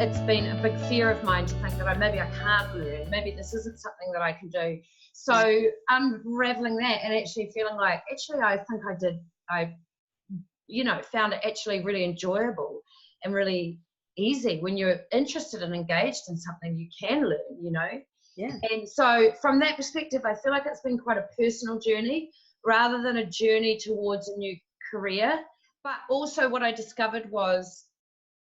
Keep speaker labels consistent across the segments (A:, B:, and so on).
A: it's been a big fear of mine to think that maybe I can't learn, maybe this isn't something that I can do. So unraveling that and actually feeling like, actually, I think I found it actually really enjoyable and really easy. When you're interested and engaged in something, you can learn,
B: Yeah.
A: And so from that perspective, I feel like it's been quite a personal journey rather than a journey towards a new career. But also what I discovered was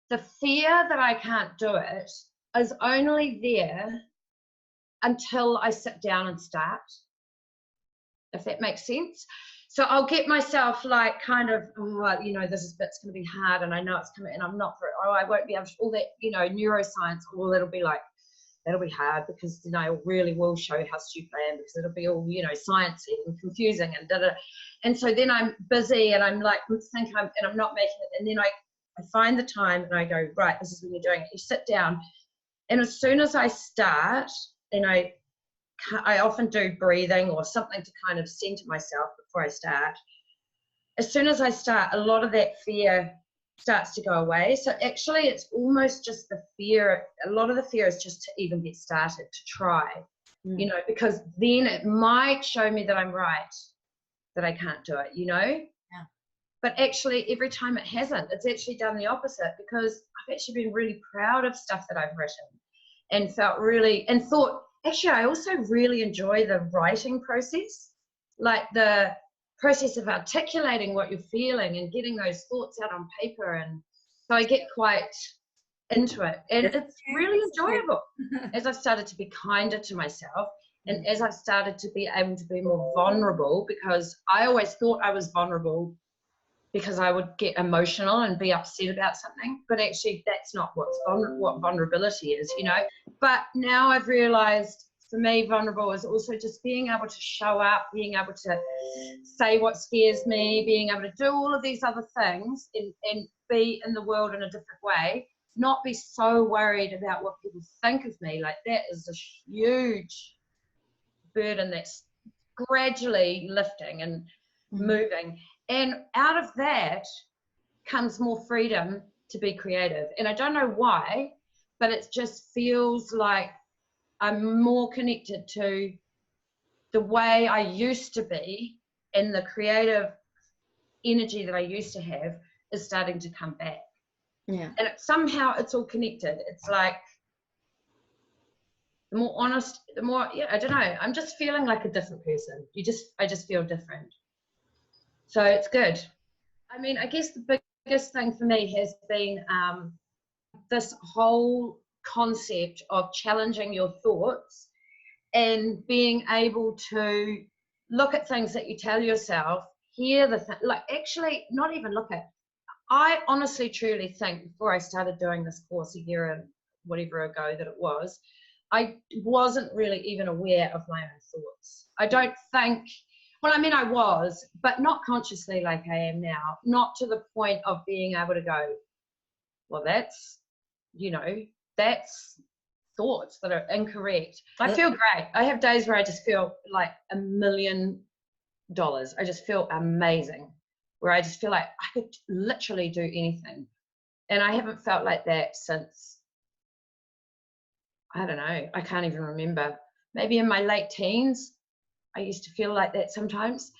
A: the fear that I can't do it is only there until I sit down and start, if that makes sense. So I'll get myself like kind of, this bit's going to be hard and I know it's coming and I'm not, I won't be able to, all that, neuroscience, all that'll be like, that'll be hard because, it really will show how stupid I am because it'll be all, sciencey and confusing and da-da. And so then I'm busy and I'm like, I'm not making it. And then I find the time and I go, right, this is when you're doing it. You sit down and as soon as I start, and I often do breathing or something to kind of center myself before I start. As soon as I start, a lot of that fear starts to go away. So actually it's almost just the fear. A lot of the fear is just to even get started, to try, because then it might show me that I'm right, that I can't do it, Yeah. But actually every time it hasn't, it's actually done the opposite because I've actually been really proud of stuff that I've written and thought, actually, I also really enjoy the writing process, like the process of articulating what you're feeling and getting those thoughts out on paper. And so I get quite into it. And it's really enjoyable as I've started to be kinder to myself and as I've started to be able to be more vulnerable, because I always thought I was vulnerable because I would get emotional and be upset about something, but actually that's not what vulnerability is, But now I've realized for me, vulnerable is also just being able to show up, being able to say what scares me, being able to do all of these other things and be in the world in a different way, not be so worried about what people think of me. Like that is a huge burden that's gradually lifting and moving. And out of that comes more freedom to be creative. And I don't know why, but it just feels like I'm more connected to the way I used to be, and the creative energy that I used to have is starting to come back.
B: Yeah.
A: And somehow it's all connected. It's like the more honest, the more, I don't know, I'm just feeling like a different person. I just feel different. So it's good. I mean, I guess the biggest thing for me has been this whole concept of challenging your thoughts and being able to look at things that you tell yourself, hear the thing, like actually not even look at. I honestly, truly think before I started doing this course a year and whatever ago that it was, I wasn't really even aware of my own thoughts. I don't think, well, I mean, I was, but not consciously like I am now, not to the point of being able to go, well, that's thoughts that are incorrect. I feel great. I have days where I just feel like $1 million. I just feel amazing, where I just feel like I could literally do anything. And I haven't felt like that since, I don't know, I can't even remember. Maybe in my late teens, I used to feel like that sometimes,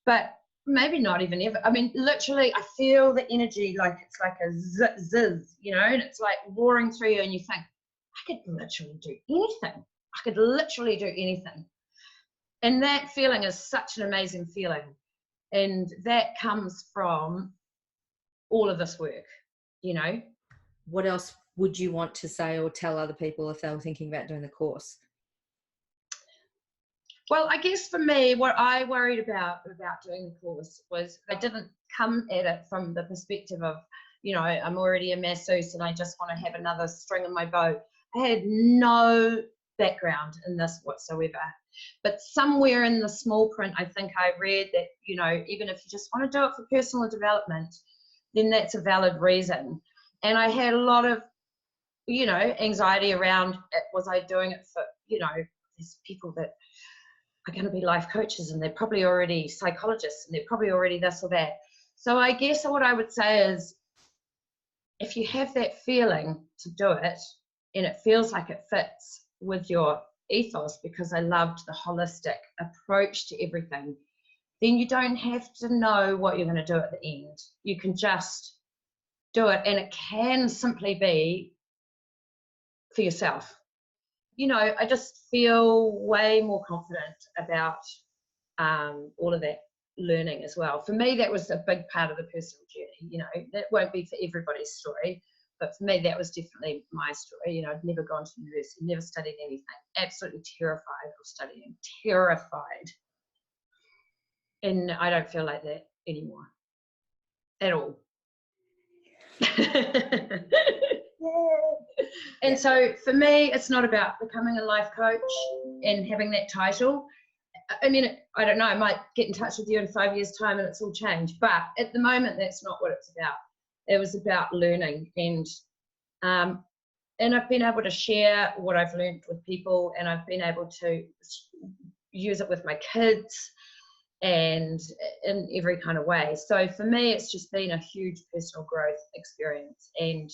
A: but maybe not even ever. I mean, literally, I feel the energy like it's like a zizz, and it's like roaring through you, and you think, I could literally do anything. I could literally do anything. And that feeling is such an amazing feeling. And that comes from all of this work,
B: What else would you want to say or tell other people if they were thinking about doing the course?
A: Well, I guess for me, what I worried about doing the course was I didn't come at it from the perspective of, I'm already a masseuse and I just want to have another string in my bow. I had no background in this whatsoever. But somewhere in the small print, I think I read that, even if you just want to do it for personal development, then that's a valid reason. And I had a lot of, anxiety around it. Was I doing it for, these people that are going to be life coaches and they're probably already psychologists and they're probably already this or that. So I guess what I would say is if you have that feeling to do it and it feels like it fits with your ethos, because I loved the holistic approach to everything, then you don't have to know what you're going to do at the end. You can just do it, and it can simply be for yourself. You know, I just feel way more confident about all of that learning as well. For me, that was a big part of the personal journey. You know, that won't be for everybody's story, but for me, that was definitely my story. You know, I'd never gone to university, never studied anything, absolutely terrified of studying, terrified. And I don't feel like that anymore at all. And so for me, it's not about becoming a life coach and having that title. I mean, I don't know, I might get in touch with you in 5 years' time and it's all changed, but at the moment, that's not what it's about. It was about learning, and I've been able to share what I've learned with people, and I've been able to use it with my kids and in every kind of way. So for me, it's just been a huge personal growth experience, and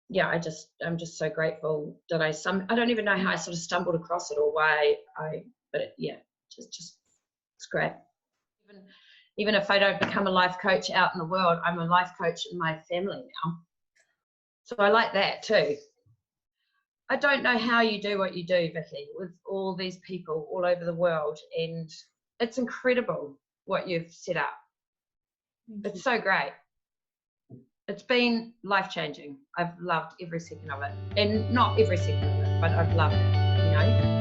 A: yeah, I'm just so grateful that I don't even know how I sort of stumbled across it or why just it's great. Even if I don't become a life coach out in the world, I'm a life coach in my family now. So I like that too. I don't know how you do what you do, Vicky, with all these people all over the world, and it's incredible what you've set up. It's so great. It's been life-changing. I've loved every second of it. And not every second of it, but I've loved it, you know.